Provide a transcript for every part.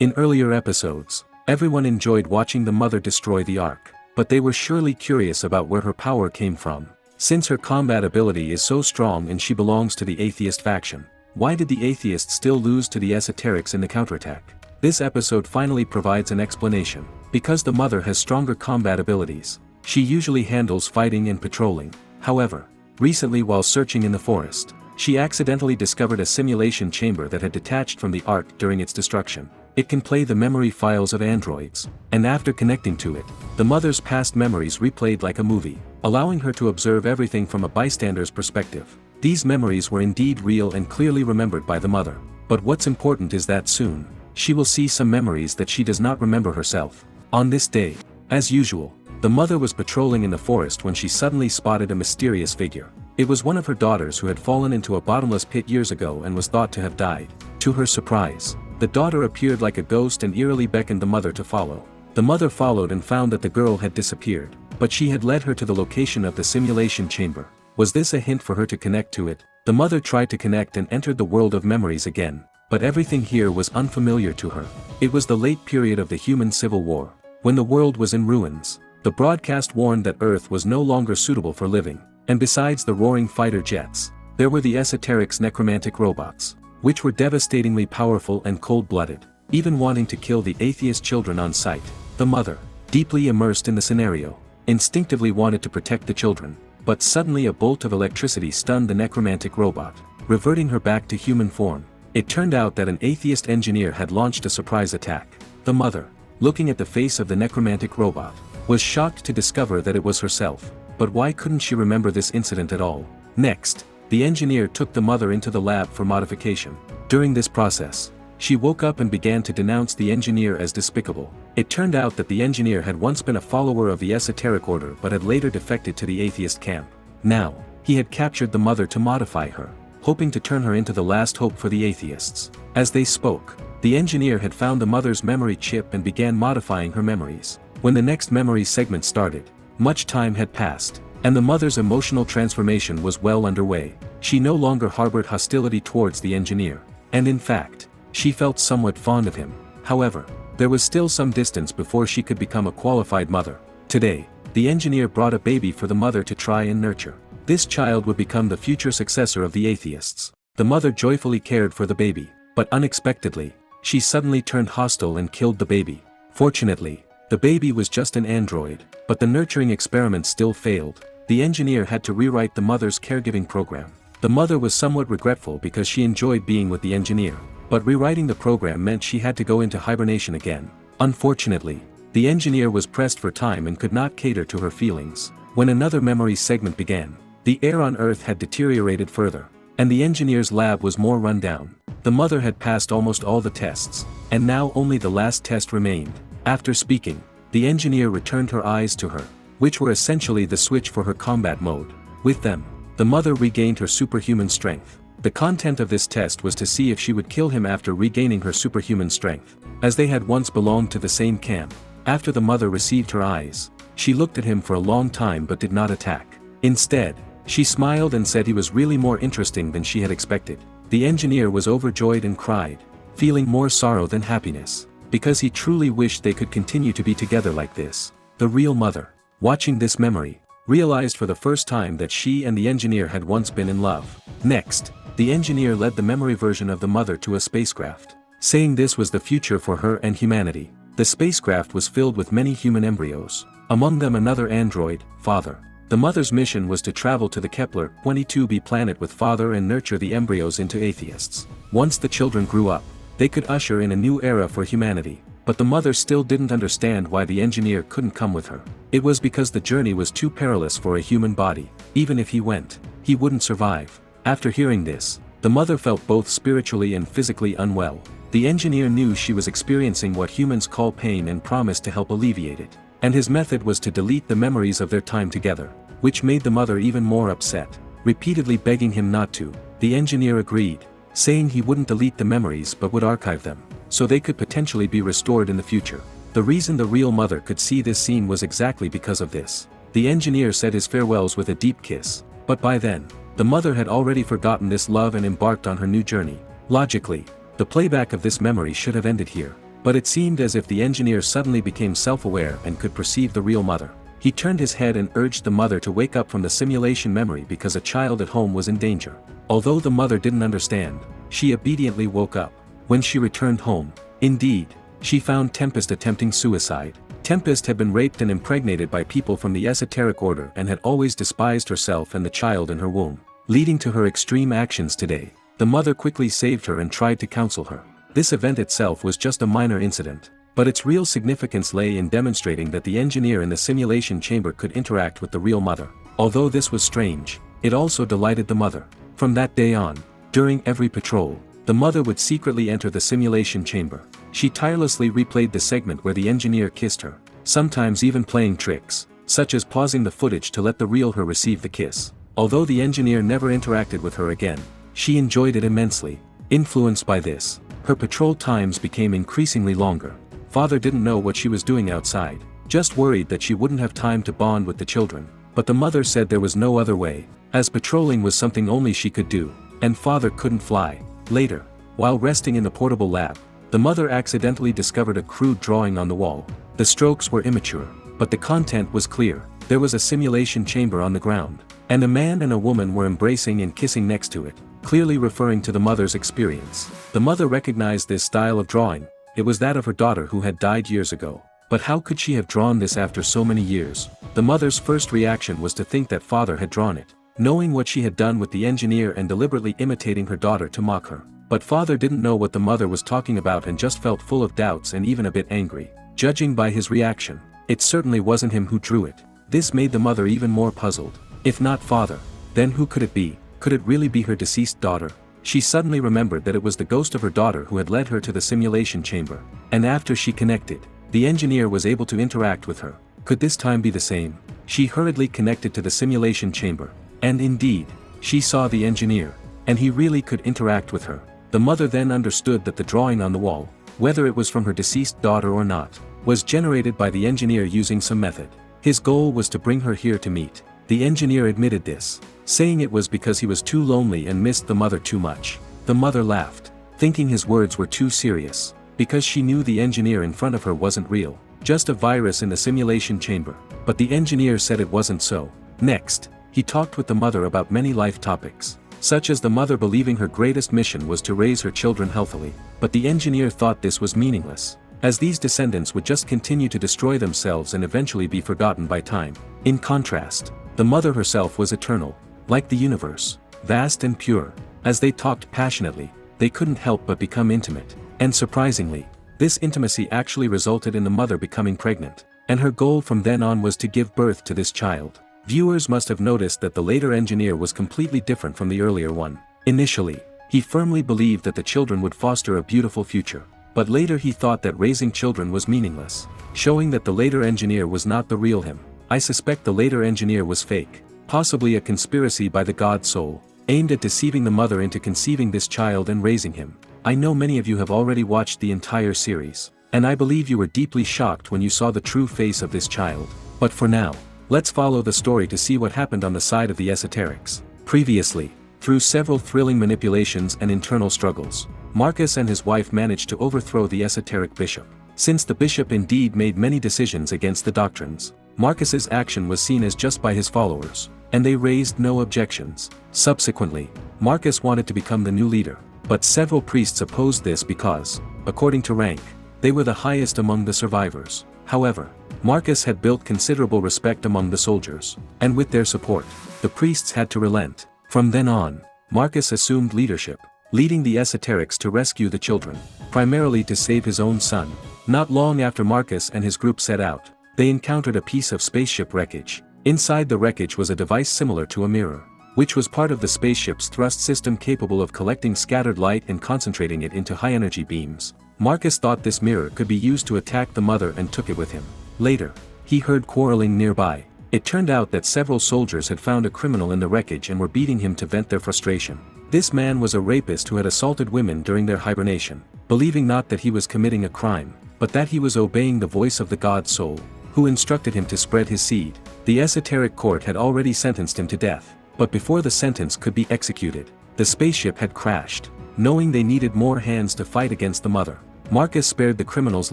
In earlier episodes, everyone enjoyed watching the mother destroy the Ark, but they were surely curious about where her power came from. Since her combat ability is so strong and she belongs to the atheist faction, why did the atheists still lose to the esoterics in the counterattack? This episode finally provides an explanation. Because the mother has stronger combat abilities, she usually handles fighting and patrolling. However, recently while searching in the forest, she accidentally discovered a simulation chamber that had detached from the Ark during its destruction. It can play the memory files of androids, and after connecting to it, the mother's past memories replayed like a movie, allowing her to observe everything from a bystander's perspective. These memories were indeed real and clearly remembered by the mother, but what's important is that soon, she will see some memories that she does not remember herself. On this day, as usual, the mother was patrolling in the forest when she suddenly spotted a mysterious figure. It was one of her daughters who had fallen into a bottomless pit years ago and was thought to have died. To her surprise, the daughter appeared like a ghost and eerily beckoned the mother to follow. The mother followed and found that the girl had disappeared, but she had led her to the location of the simulation chamber. Was this a hint for her to connect to it? The mother tried to connect and entered the world of memories again, but everything here was unfamiliar to her. It was the late period of the human civil war, when the world was in ruins. The broadcast warned that Earth was no longer suitable for living, and besides the roaring fighter jets, there were the esoterics necromantic robots, which were devastatingly powerful and cold-blooded, even wanting to kill the atheist children on sight. The mother, deeply immersed in the scenario, instinctively wanted to protect the children, but suddenly a bolt of electricity stunned the necromantic robot, reverting her back to human form. It turned out that an atheist engineer had launched a surprise attack. The mother, looking at the face of the necromantic robot, was shocked to discover that it was herself. But why couldn't she remember this incident at all? Next, the engineer took the mother into the lab for modification. During this process, she woke up and began to denounce the engineer as despicable. It turned out that the engineer had once been a follower of the esoteric order but had later defected to the atheist camp. Now, he had captured the mother to modify her, hoping to turn her into the last hope for the atheists. As they spoke, the engineer had found the mother's memory chip and began modifying her memories. When the next memory segment started, much time had passed, and the mother's emotional transformation was well underway. She no longer harbored hostility towards the engineer, and in fact, she felt somewhat fond of him. However, there was still some distance before she could become a qualified mother. Today, the engineer brought a baby for the mother to try and nurture. This child would become the future successor of the atheists. The mother joyfully cared for the baby, but unexpectedly, she suddenly turned hostile and killed the baby. Fortunately, the baby was just an android, but the nurturing experiment still failed. The engineer had to rewrite the mother's caregiving program. The mother was somewhat regretful because she enjoyed being with the engineer, but rewriting the program meant she had to go into hibernation again. Unfortunately, the engineer was pressed for time and could not cater to her feelings. When another memory segment began, the air on Earth had deteriorated further, and the engineer's lab was more run down. The mother had passed almost all the tests, and now only the last test remained. After speaking, the engineer returned her eyes to her, which were essentially the switch for her combat mode. With them, the mother regained her superhuman strength. The content of this test was to see if she would kill him after regaining her superhuman strength, as they had once belonged to the same camp. After the mother received her eyes, she looked at him for a long time but did not attack. Instead, she smiled and said he was really more interesting than she had expected. The engineer was overjoyed and cried, feeling more sorrow than happiness, because he truly wished they could continue to be together like this. The real mother, watching this memory, realized for the first time that she and the engineer had once been in love. Next, the engineer led the memory version of the mother to a spacecraft, saying this was the future for her and humanity. The spacecraft was filled with many human embryos, among them another android, Father. The mother's mission was to travel to the Kepler-22b planet with Father and nurture the embryos into atheists. Once the children grew up, they could usher in a new era for humanity, but the mother still didn't understand why the engineer couldn't come with her. It was because the journey was too perilous for a human body. Even if he went, he wouldn't survive. After hearing this, the mother felt both spiritually and physically unwell. The engineer knew she was experiencing what humans call pain and promised to help alleviate it. And his method was to delete the memories of their time together, which made the mother even more upset. Repeatedly begging him not to, the engineer agreed, saying he wouldn't delete the memories but would archive them, so they could potentially be restored in the future. The reason the real mother could see this scene was exactly because of this. The engineer said his farewells with a deep kiss, but by then, the mother had already forgotten this love and embarked on her new journey. Logically, the playback of this memory should have ended here. But it seemed as if the engineer suddenly became self-aware and could perceive the real mother. He turned his head and urged the mother to wake up from the simulation memory because a child at home was in danger. Although the mother didn't understand, she obediently woke up. When she returned home, indeed, she found Tempest attempting suicide. Tempest had been raped and impregnated by people from the esoteric order and had always despised herself and the child in her womb, leading to her extreme actions today. The mother quickly saved her and tried to counsel her. This event itself was just a minor incident, but its real significance lay in demonstrating that the engineer in the simulation chamber could interact with the real mother. Although this was strange, it also delighted the mother. From that day on, during every patrol, the mother would secretly enter the simulation chamber. She tirelessly replayed the segment where the engineer kissed her, sometimes even playing tricks, such as pausing the footage to let the real her receive the kiss. Although the engineer never interacted with her again, she enjoyed it immensely. Influenced by this, her patrol times became increasingly longer. Father didn't know what she was doing outside, just worried that she wouldn't have time to bond with the children. But the mother said there was no other way, as patrolling was something only she could do, and father couldn't fly. Later, while resting in the portable lab, the mother accidentally discovered a crude drawing on the wall. The strokes were immature, but the content was clear. There was a simulation chamber on the ground, and a man and a woman were embracing and kissing next to it, clearly referring to the mother's experience. The mother recognized this style of drawing. It was that of her daughter who had died years ago. But how could she have drawn this after so many years? The mother's first reaction was to think that father had drawn it, knowing what she had done with the engineer and deliberately imitating her daughter to mock her. But father didn't know what the mother was talking about and just felt full of doubts and even a bit angry. Judging by his reaction, it certainly wasn't him who drew it. This made the mother even more puzzled. If not father, then who could it be? Could it really be her deceased daughter? She suddenly remembered that it was the ghost of her daughter who had led her to the simulation chamber. And after she connected, the engineer was able to interact with her. Could this time be the same? She hurriedly connected to the simulation chamber. And indeed, she saw the engineer, and he really could interact with her. The mother then understood that the drawing on the wall, whether it was from her deceased daughter or not, was generated by the engineer using some method. His goal was to bring her here to meet. The engineer admitted this, saying it was because he was too lonely and missed the mother too much. The mother laughed, thinking his words were too serious, because she knew the engineer in front of her wasn't real, just a virus in the simulation chamber. But the engineer said it wasn't so. Next, he talked with the mother about many life topics, such as the mother believing her greatest mission was to raise her children healthily. But the engineer thought this was meaningless, as these descendants would just continue to destroy themselves and eventually be forgotten by time. In contrast, the mother herself was eternal, like the universe, vast and pure. As they talked passionately, they couldn't help but become intimate. And surprisingly, this intimacy actually resulted in the mother becoming pregnant, and her goal from then on was to give birth to this child. Viewers must have noticed that the later engineer was completely different from the earlier one. Initially, he firmly believed that the children would foster a beautiful future, but later he thought that raising children was meaningless, showing that the later engineer was not the real him. I suspect the later engineer was fake, possibly a conspiracy by the God Soul, aimed at deceiving the mother into conceiving this child and raising him. I know many of you have already watched the entire series, and I believe you were deeply shocked when you saw the true face of this child. But for now, let's follow the story to see what happened on the side of the esoterics. Previously, through several thrilling manipulations and internal struggles, Marcus and his wife managed to overthrow the esoteric bishop. Since the bishop indeed made many decisions against the doctrines, Marcus's action was seen as just by his followers, and they raised no objections. Subsequently, Marcus wanted to become the new leader, but several priests opposed this because, according to rank, they were the highest among the survivors. However, Marcus had built considerable respect among the soldiers, and with their support, the priests had to relent. From then on, Marcus assumed leadership, leading the esoterics to rescue the children, primarily to save his own son. Not long after Marcus and his group set out, they encountered a piece of spaceship wreckage. Inside the wreckage was a device similar to a mirror, which was part of the spaceship's thrust system capable of collecting scattered light and concentrating it into high-energy beams. Marcus thought this mirror could be used to attack the mother and took it with him. Later, he heard quarreling nearby. It turned out that several soldiers had found a criminal in the wreckage and were beating him to vent their frustration. This man was a rapist who had assaulted women during their hibernation, believing not that he was committing a crime, but that he was obeying the voice of the God Soul, who instructed him to spread his seed. The esoteric court had already sentenced him to death, but before the sentence could be executed, the spaceship had crashed. Knowing they needed more hands to fight against the mother, Marcus spared the criminal's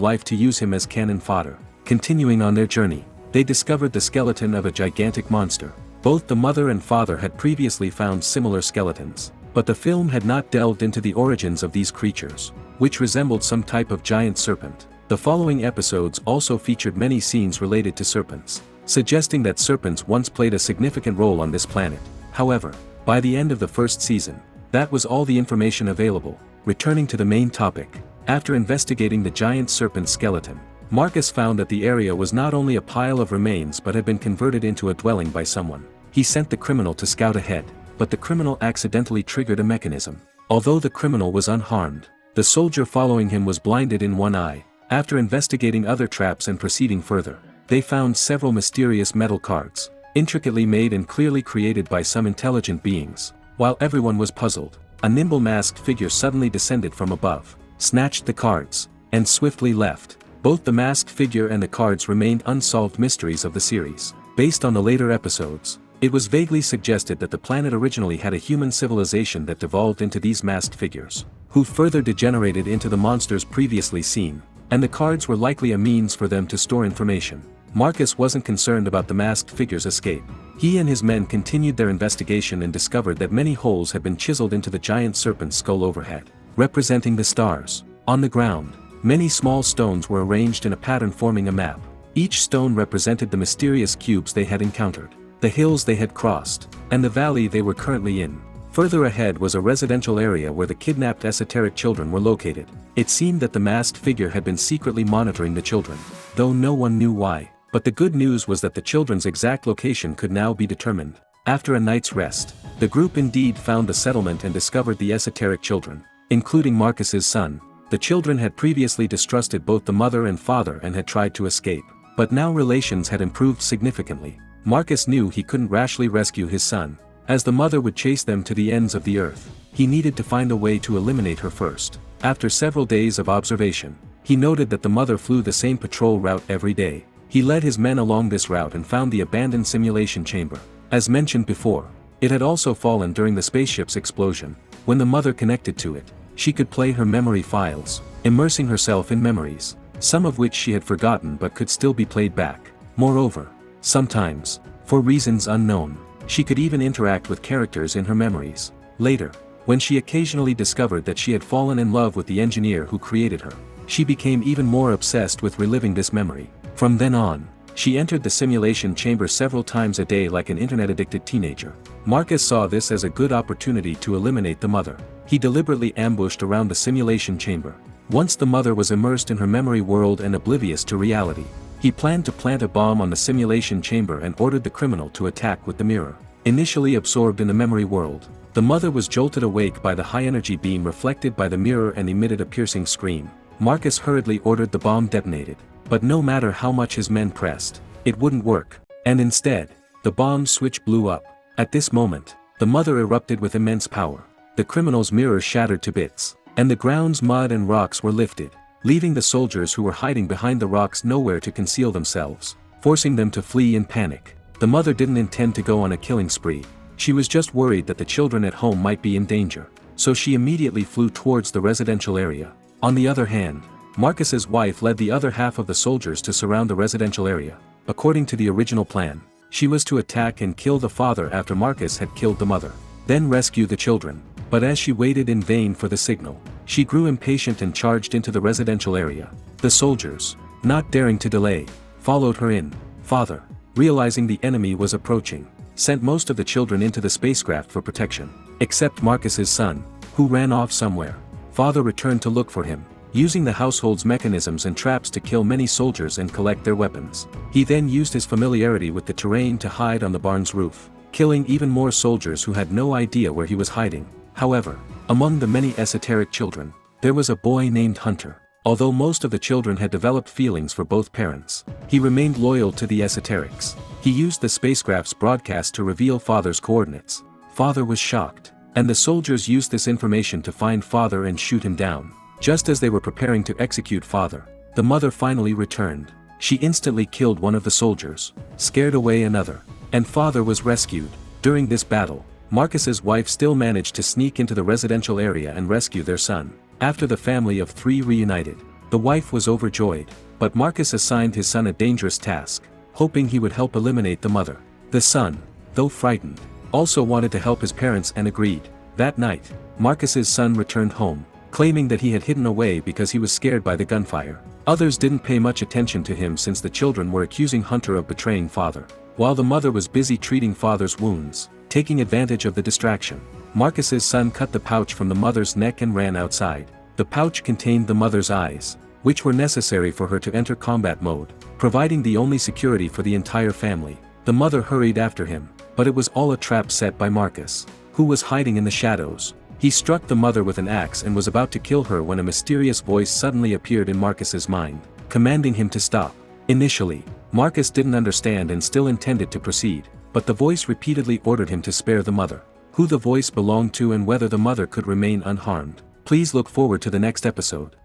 life to use him as cannon fodder. Continuing on their journey, they discovered the skeleton of a gigantic monster. Both the mother and father had previously found similar skeletons, but the film had not delved into the origins of these creatures, which resembled some type of giant serpent. The following episodes also featured many scenes related to serpents, suggesting that serpents once played a significant role on this planet. However, by the end of the first season, that was all the information available. Returning to the main topic, after investigating the giant serpent skeleton, Marcus found that the area was not only a pile of remains but had been converted into a dwelling by someone. He sent the criminal to scout ahead, but the criminal accidentally triggered a mechanism. Although the criminal was unharmed, the soldier following him was blinded in one eye. After investigating other traps and proceeding further, they found several mysterious metal cards, intricately made and clearly created by some intelligent beings. While everyone was puzzled, a nimble masked figure suddenly descended from above, snatched the cards, and swiftly left. Both the masked figure and the cards remained unsolved mysteries of the series. Based on the later episodes, it was vaguely suggested that the planet originally had a human civilization that devolved into these masked figures, who further degenerated into the monsters previously seen, and the cards were likely a means for them to store information. Marcus wasn't concerned about the masked figure's escape. He and his men continued their investigation and discovered that many holes had been chiseled into the giant serpent's skull overhead, representing the stars. On the ground, many small stones were arranged in a pattern forming a map. Each stone represented the mysterious cubes they had encountered, the hills they had crossed, and the valley they were currently in. Further ahead was a residential area where the kidnapped esoteric children were located. It seemed that the masked figure had been secretly monitoring the children, though no one knew why. But the good news was that the children's exact location could now be determined. After a night's rest, the group indeed found the settlement and discovered the esoteric children, including Marcus's son. The children had previously distrusted both the mother and father and had tried to escape, but now relations had improved significantly. Marcus knew he couldn't rashly rescue his son, as the mother would chase them to the ends of the earth. He needed to find a way to eliminate her first. After several days of observation, he noted that the mother flew the same patrol route every day. He led his men along this route and found the abandoned simulation chamber. As mentioned before, it had also fallen during the spaceship's explosion. When the mother connected to it, she could play her memory files, immersing herself in memories, some of which she had forgotten but could still be played back. Moreover, sometimes, for reasons unknown, she could even interact with characters in her memories. Later, when she occasionally discovered that she had fallen in love with the engineer who created her, she became even more obsessed with reliving this memory. From then on, she entered the simulation chamber several times a day like an internet-addicted teenager. Marcus saw this as a good opportunity to eliminate the mother. He deliberately ambushed around the simulation chamber. Once the mother was immersed in her memory world and oblivious to reality, he planned to plant a bomb on the simulation chamber and ordered the criminal to attack with the mirror. Initially absorbed in the memory world, the mother was jolted awake by the high-energy beam reflected by the mirror and emitted a piercing scream. Marcus hurriedly ordered the bomb detonated, but no matter how much his men pressed, it wouldn't work, and instead, the bomb switch blew up. At this moment, the mother erupted with immense power. The criminal's mirror shattered to bits, and the ground's mud and rocks were lifted, leaving the soldiers who were hiding behind the rocks nowhere to conceal themselves, forcing them to flee in panic. The mother didn't intend to go on a killing spree. She was just worried that the children at home might be in danger, so she immediately flew towards the residential area. On the other hand, Marcus's wife led the other half of the soldiers to surround the residential area. According to the original plan, she was to attack and kill the father after Marcus had killed the mother, then rescue the children. But as she waited in vain for the signal, she grew impatient and charged into the residential area. The soldiers, not daring to delay, followed her in. Father, realizing the enemy was approaching, sent most of the children into the spacecraft for protection, except Marcus's son, who ran off somewhere. Father returned to look for him, using the household's mechanisms and traps to kill many soldiers and collect their weapons. He then used his familiarity with the terrain to hide on the barn's roof, killing even more soldiers who had no idea where he was hiding. However, among the many esoteric children, there was a boy named Hunter. Although most of the children had developed feelings for both parents, he remained loyal to the esoterics. He used the spacecraft's broadcast to reveal Father's coordinates. Father was shocked, and the soldiers used this information to find Father and shoot him down. Just as they were preparing to execute Father, the mother finally returned. She instantly killed one of the soldiers, scared away another, and Father was rescued. During this battle, Marcus's wife still managed to sneak into the residential area and rescue their son. After the family of three reunited, The wife was overjoyed, but Marcus assigned his son a dangerous task, hoping he would help eliminate the mother. The son, though frightened, also wanted to help his parents and agreed. That night, Marcus's son returned home, claiming that he had hidden away because he was scared by the gunfire. Others didn't pay much attention to him since the children were accusing Hunter of betraying father. While the mother was busy treating father's wounds, taking advantage of the distraction, Marcus's son cut the pouch from the mother's neck and ran outside. The pouch contained the mother's eyes, which were necessary for her to enter combat mode, providing the only security for the entire family. The mother hurried after him, but it was all a trap set by Marcus, who was hiding in the shadows. He struck the mother with an axe and was about to kill her when a mysterious voice suddenly appeared in Marcus's mind, commanding him to stop. Initially, Marcus didn't understand and still intended to proceed, but the voice repeatedly ordered him to spare the mother. Who the voice belonged to and whether the mother could remain unharmed. Please look forward to the next episode.